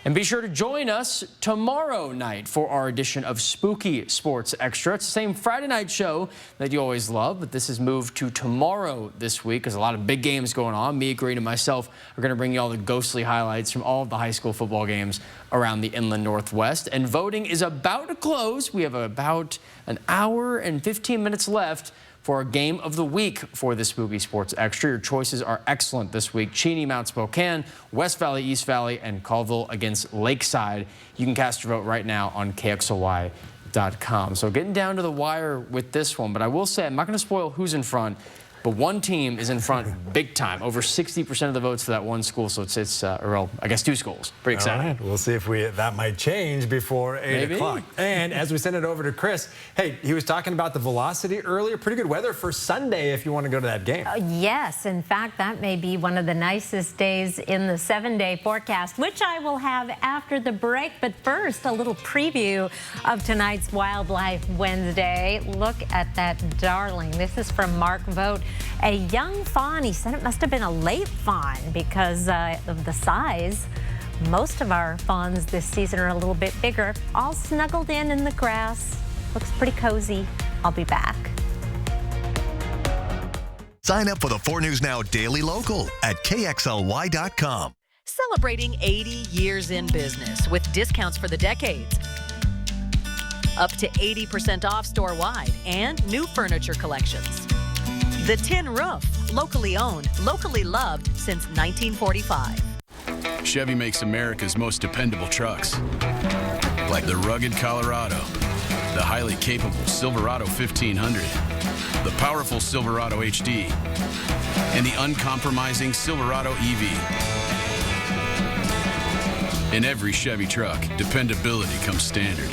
And be sure to join us tomorrow night for our edition of Spooky Sports Extra. It's the same Friday night show that you always love, but this is moved to tomorrow this week because a lot of big games going on. Mia Green and myself are going to bring you all the ghostly highlights from all of the high school football games around the Inland Northwest. And voting is about to close. We have about an hour and 15 minutes left for our game of the week for the Spooky Sports Extra. Your choices are excellent this week. Cheney, Mount Spokane, West Valley, East Valley, and Colville against Lakeside. You can cast your vote right now on KXLY.com. So getting down to the wire with this one, but I will say I'm not going to spoil who's in front. But one team is in front big time, over 60% of the votes for that one school. So it's well, I guess 2 schools. Pretty exciting. All right. We'll see if that might change before 8 o'clock. And as we send it over to Chris, hey, he was talking about the velocity earlier. Pretty good weather for Sunday if you want to go to that game. Yes, in fact, that may be one of the nicest days in the 7-day forecast, which I will have after the break. But first, a little preview of tonight's Wildlife Wednesday. Look at that darling. This is from Mark Vogt. A young fawn. He said it must have been a late fawn because of the size. Most of our fawns this season are a little bit bigger, all snuggled in the grass. Looks pretty cozy. I'll be back. Sign up for the 4 News Now Daily Local at KXLY.com. Celebrating 80 years in business with discounts for the decades. Up to 80% off store-wide and new furniture collections. The Tin Roof, locally owned, locally loved since 1945. Chevy makes America's most dependable trucks, like the rugged Colorado, the highly capable Silverado 1500, the powerful Silverado HD, and the uncompromising Silverado EV. In every Chevy truck, dependability comes standard.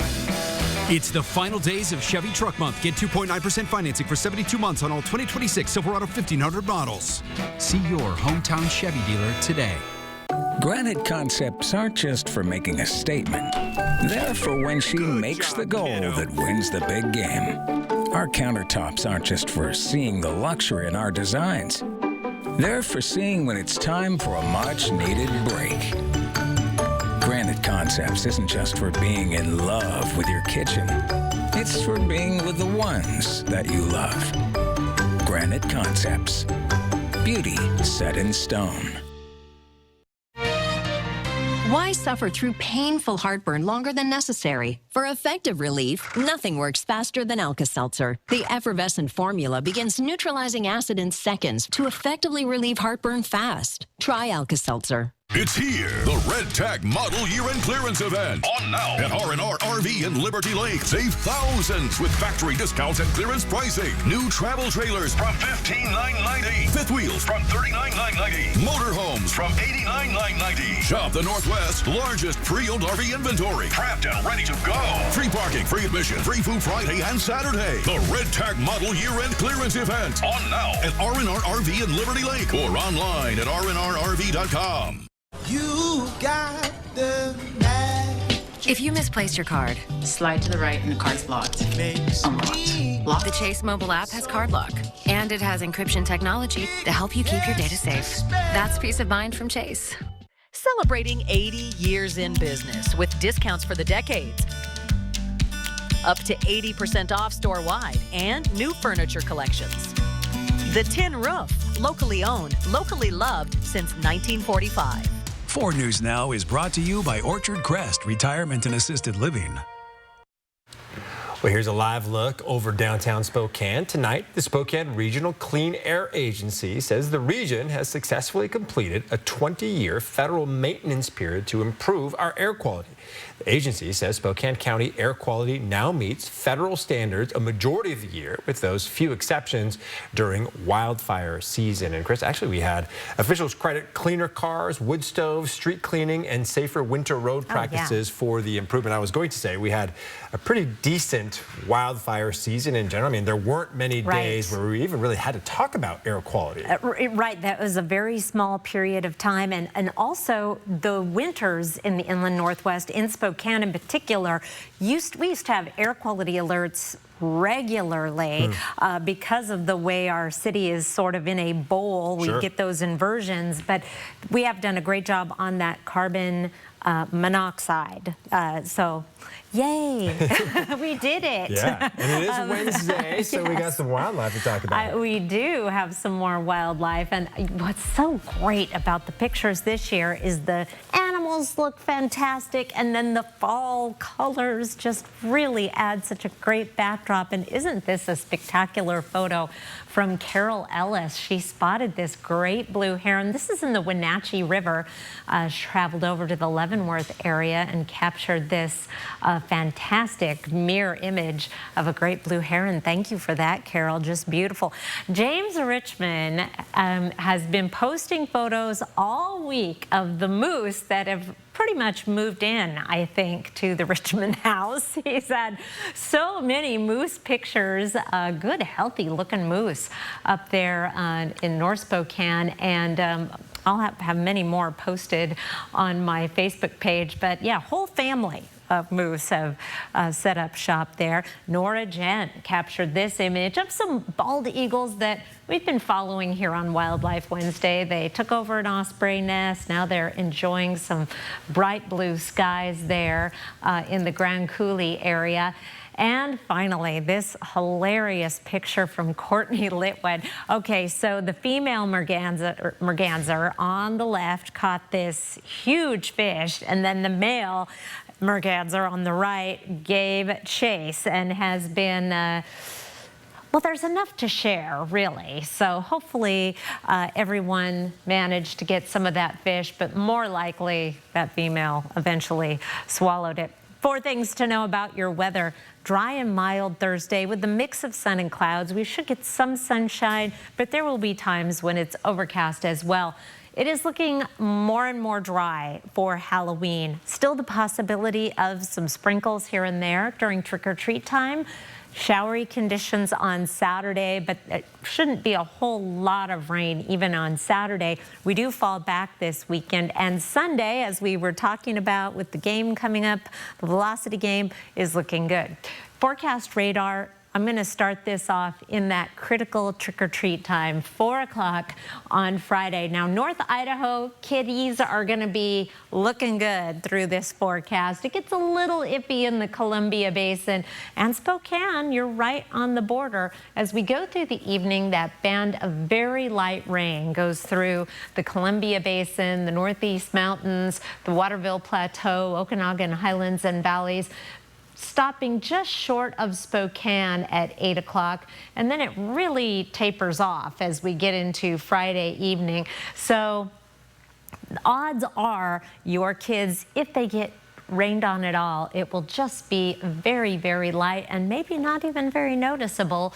It's the final days of Chevy Truck Month. Get 2.9% financing for 72 months on all 2026 Silverado 1500 models. See your hometown Chevy dealer today. Granite Concepts aren't just for making a statement. They're for when she makes the goal that wins the big game. Our countertops aren't just for seeing the luxury in our designs. They're for seeing when it's time for a much-needed break. Granite Concepts isn't just for being in love with your kitchen. It's for being with the ones that you love. Granite Concepts. Beauty set in stone. Why suffer through painful heartburn longer than necessary? For effective relief, nothing works faster than Alka-Seltzer. The effervescent formula begins neutralizing acid in seconds to effectively relieve heartburn fast. Try Alka-Seltzer. It's here, the Red Tag Model Year-End Clearance Event. On now at R&R RV in Liberty Lake. Save thousands with factory discounts and clearance pricing. New travel trailers from $15,990. Fifth wheels from $39,990. Motorhomes from $89,990. Shop the Northwest's largest pre-owned RV inventory. Prepped and ready to go. Free parking, free admission, free food Friday and Saturday. The Red Tag Model Year-End Clearance Event. On now at R&R RV in Liberty Lake or online at rnrrv.com. You got the magic. If you misplaced your card, Slide to the right and the card's locked. Unlocked. Locked. the Chase mobile app has Card Lock, and it has encryption technology to help you keep your data safe. That's peace of mind from Chase. Celebrating 80 years in business with discounts for the decades. Up to 80% off store-wide and new furniture collections. The Tin Roof, locally owned, locally loved since 1945. 4 News Now is brought to you by Orchard Crest Retirement and Assisted Living. Well, here's a live look over downtown Spokane. Tonight, the Spokane Regional Clean Air Agency says the region has successfully completed a 20-year federal maintenance period to improve our air quality. The agency says Spokane County air quality now meets federal standards a majority of the year, with those few exceptions during wildfire season. And Chris, actually, we had officials credit cleaner cars, wood stoves, street cleaning, and safer winter road practices for the improvement. I was going to say we had a pretty decent wildfire season in general. I mean, there weren't many days where we even really had to talk about air quality. Right, that was a very small period of time, and also the winters in the inland Northwest, in Spokane in particular, we used to have air quality alerts regularly because of the way our city is sort of in a bowl. We get those inversions, but we have done a great job on that carbon monoxide. So, yay, we did it. Yeah, and it is Wednesday, so we got some wildlife to talk about. We do have some more wildlife, and what's so great about the pictures this year is the animals look fantastic, and then the fall colors just really add such a great backdrop. And isn't this a spectacular photo from Carol Ellis? She spotted this great blue heron. This is in the Wenatchee River. She traveled over to the Leavenworth area and captured this fantastic mirror image of a great blue heron. Thank you for that, Carol. Just beautiful. James Richmond has been posting photos all week of the moose that have pretty much moved in, I think, to the Richmond house. He's had so many moose pictures, good, healthy looking moose up there in North Spokane, and I'll have many more posted on my Facebook page. But yeah, whole family of moose have set up shop there. Nora Gent captured this image of some bald eagles that we've been following here on Wildlife Wednesday. They took over an osprey nest. Now they're enjoying some bright blue skies there in the Grand Coulee area. And finally, this hilarious picture from Courtney Litwood. Okay, so the female merganser on the left caught this huge fish, and then the male merganser on the right gave chase and has been well, there's enough to share, really. So hopefully everyone managed to get some of that fish, but more likely that female eventually swallowed it. 4 things to know about your weather. Dry and mild Thursday with a mix of sun and clouds. We should get some sunshine, but there will be times when it's overcast as well. It is looking more and more dry for Halloween. Still the possibility of some sprinkles here and there during trick-or-treat time. Showery conditions on Saturday, but it shouldn't be a whole lot of rain even on Saturday. We do fall back this weekend, and Sunday, as we were talking about with the game coming up, the Velocity game is looking good. Forecast radar. I'm going to start this off in that critical trick-or-treat time, 4 o'clock on Friday. Now, North Idaho kitties are going to be looking good through this forecast. It gets a little iffy in the Columbia Basin and Spokane. You're right on the border. As we go through the evening, that band of very light rain goes through the Columbia Basin, the Northeast Mountains, the Waterville Plateau, Okanagan Highlands and Valleys, stopping just short of Spokane at 8 o'clock, and then it really tapers off as we get into Friday evening. So odds are your kids, if they get rained on at all, it will just be very, very light and maybe not even very noticeable.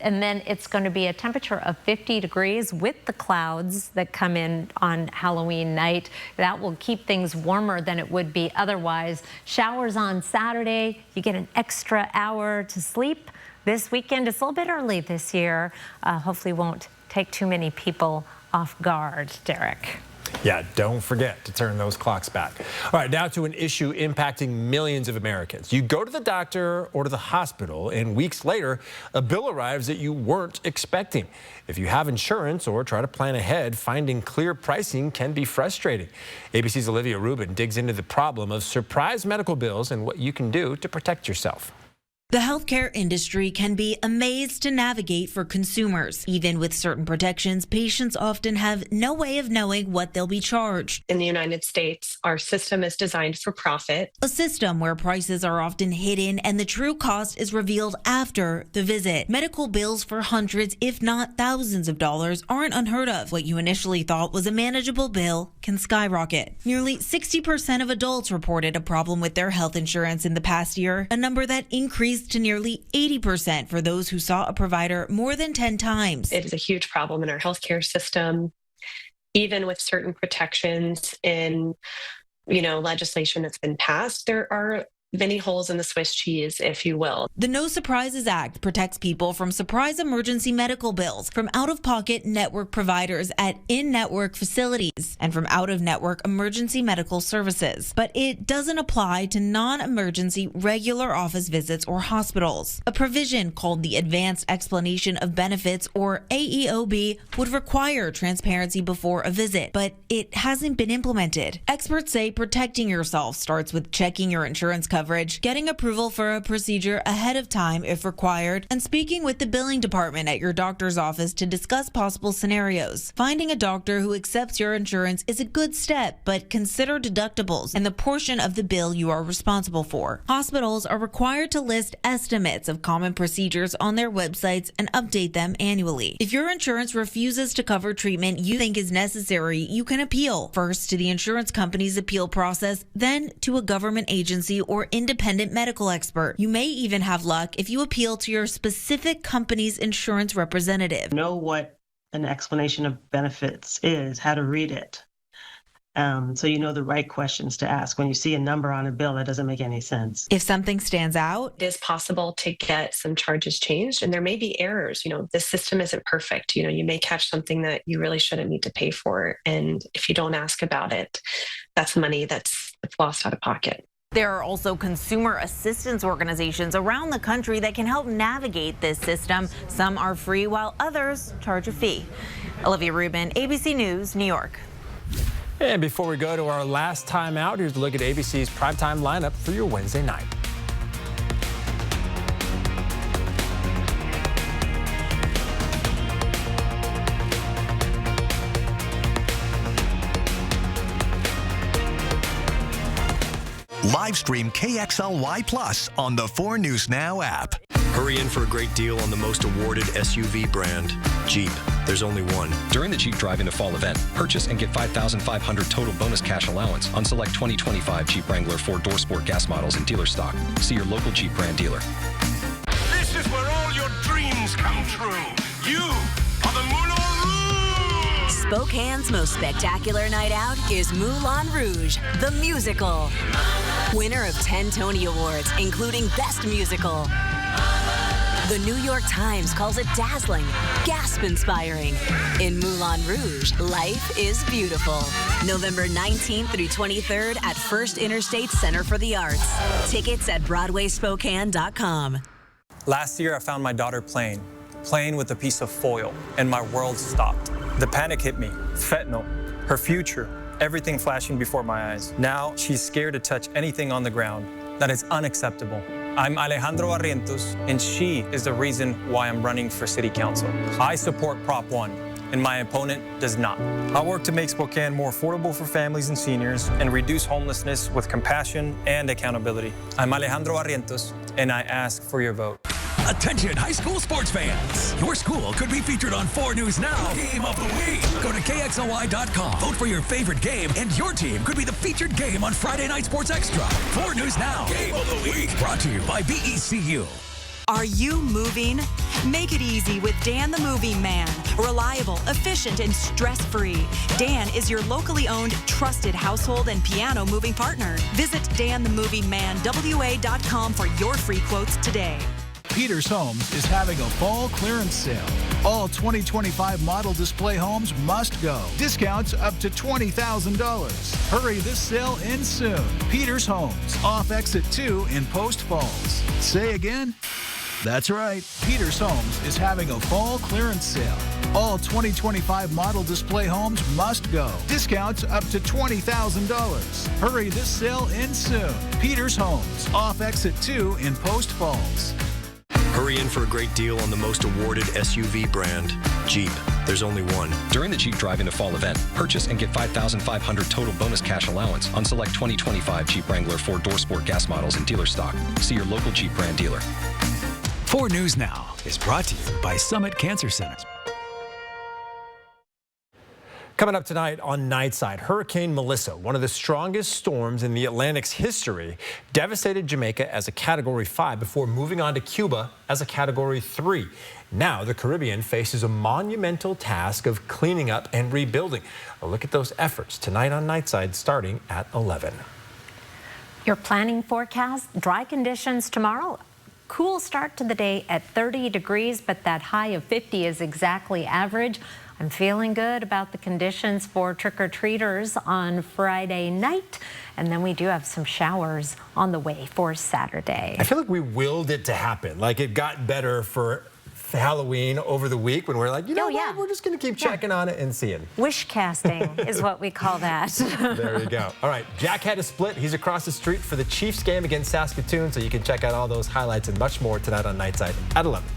And then it's going to be a temperature of 50 degrees with the clouds that come in on Halloween night. That will keep things warmer than it would be otherwise. Showers on Saturday. You get an extra hour to sleep. This weekend, it's a little bit early this year. Hopefully won't take too many people off guard, Derek. Yeah, don't forget to turn those clocks back. All right, now to an issue impacting millions of Americans. You go to the doctor or to the hospital, and weeks later, a bill arrives that you weren't expecting. If you have insurance or try to plan ahead, finding clear pricing can be frustrating. ABC's Olivia Rubin digs into the problem of surprise medical bills and what you can do to protect yourself. The healthcare industry can be a maze to navigate for consumers. Even with certain protections, patients often have no way of knowing what they'll be charged. In the United States, our system is designed for profit. A system where prices are often hidden and the true cost is revealed after the visit. Medical bills for hundreds, if not thousands of dollars aren't unheard of. What you initially thought was a manageable bill can skyrocket. Nearly 60% of adults reported a problem with their health insurance in the past year, a number that increased to nearly 80% for those who saw a provider more than 10 times. It is a huge problem in our healthcare system, even with certain protections in, legislation that's been passed. There are many holes in the Swiss cheese, if you will. The No Surprises Act protects people from surprise emergency medical bills, from out-of-pocket network providers at in-network facilities, and from out-of-network emergency medical services. But it doesn't apply to non-emergency regular office visits or hospitals. A provision called the Advanced Explanation of Benefits, or AEOB, would require transparency before a visit, but it hasn't been implemented. Experts say protecting yourself starts with checking your insurance coverage, getting approval for a procedure ahead of time if required, and speaking with the billing department at your doctor's office to discuss possible scenarios. Finding a doctor who accepts your insurance is a good step, but consider deductibles and the portion of the bill you are responsible for. Hospitals are required to list estimates of common procedures on their websites and update them annually. If your insurance refuses to cover treatment you think is necessary, you can appeal, first to the insurance company's appeal process, then to a government agency or independent medical expert. You may even have luck if you appeal to your specific company's insurance representative. Know what an explanation of benefits is, how to read it. So you know the right questions to ask when you see a number on a bill that doesn't make any sense. If something stands out, it is possible to get some charges changed, and there may be errors. The system isn't perfect. You may catch something that you really shouldn't need to pay for. And if you don't ask about it, that's money that's lost out of pocket. there are also consumer assistance organizations around the country that can help navigate this system. Some are free while others charge a fee. Olivia Rubin, ABC News, New York. And before we go to our last time out, here's a look at ABC's primetime lineup for your Wednesday night. Live stream KXLY Plus on the 4 News Now app. Hurry in for a great deal on the most awarded SUV brand, Jeep. There's only one. During the Jeep Drive Into Fall event, purchase and get $5,500 total bonus cash allowance on select 2025 Jeep Wrangler 4-Door Sport gas models in dealer stock. See your local Jeep brand dealer. This is where all your dreams come true. You are the Moulin Rouge! Spokane's most spectacular night out is Moulin Rouge, the musical. Winner of 10 Tony Awards, including Best Musical. The New York Times calls it dazzling, gasp-inspiring. In Moulin Rouge, life is beautiful. November 19th through 23rd at First Interstate Center for the Arts. Tickets at BroadwaySpokane.com. Last year, I found my daughter playing with a piece of foil, and my world stopped. The panic hit me. Fentanyl, her future, everything flashing before my eyes. Now, she's scared to touch anything on the ground. That is unacceptable. I'm Alejandro Barrientos, and she is the reason why I'm running for city council. I support Prop 1, and my opponent does not. I work to make Spokane more affordable for families and seniors and reduce homelessness with compassion and accountability. I'm Alejandro Barrientos, and I ask for your vote. Attention high school sports fans. Your school could be featured on 4 News Now Game of the Week. Go to KXLY.com, vote for your favorite game, and your team could be the featured game on Friday Night Sports Extra. 4 News Now Game of the Week. Brought to you by BECU. Are you moving? Make it easy with Dan the Moving Man. Reliable, efficient, and stress-free. Dan is your locally owned, trusted household and piano moving partner. Visit danthemovingmanwa.com for your free quotes today. Peters Homes is having a fall clearance sale. All 2025 model display homes must go. Discounts up to $20,000. Hurry, this sale ends soon. Peters Homes, off exit 2 in Post Falls. Say again? That's right. Peters Homes is having a fall clearance sale. All 2025 model display homes must go. Discounts up to $20,000. Hurry, this sale ends soon. Peters Homes, off exit 2 in Post Falls. Hurry in for a great deal on the most awarded SUV brand, Jeep. There's only one. During the Jeep Drive Into Fall event, purchase and get $5,500 total bonus cash allowance on select 2025 Jeep Wrangler 4-Door Sport gas models in dealer stock. See your local Jeep brand dealer. 4 News Now is brought to you by Summit Cancer Centers. Coming up tonight on Nightside, Hurricane Melissa, one of the strongest storms in the Atlantic's history, devastated Jamaica as a Category 5 before moving on to Cuba as a Category 3. Now the Caribbean faces a monumental task of cleaning up and rebuilding. A look at those efforts tonight on Nightside starting at 11. Your planning forecast, dry conditions tomorrow. Cool start to the day at 30 degrees, but that high of 50 is exactly average. I'm feeling good about the conditions for trick-or-treaters on Friday night. And then we do have some showers on the way for Saturday. I feel like we willed it to happen. Like it got better for Halloween over the week when we're like, you know what, we're just going to keep checking on it and seeing. Wish casting is what we call that. There you go. All right, Jack had a split. He's across the street for the Chiefs game against Saskatoon, so you can check out all those highlights and much more tonight on Nightside at 11.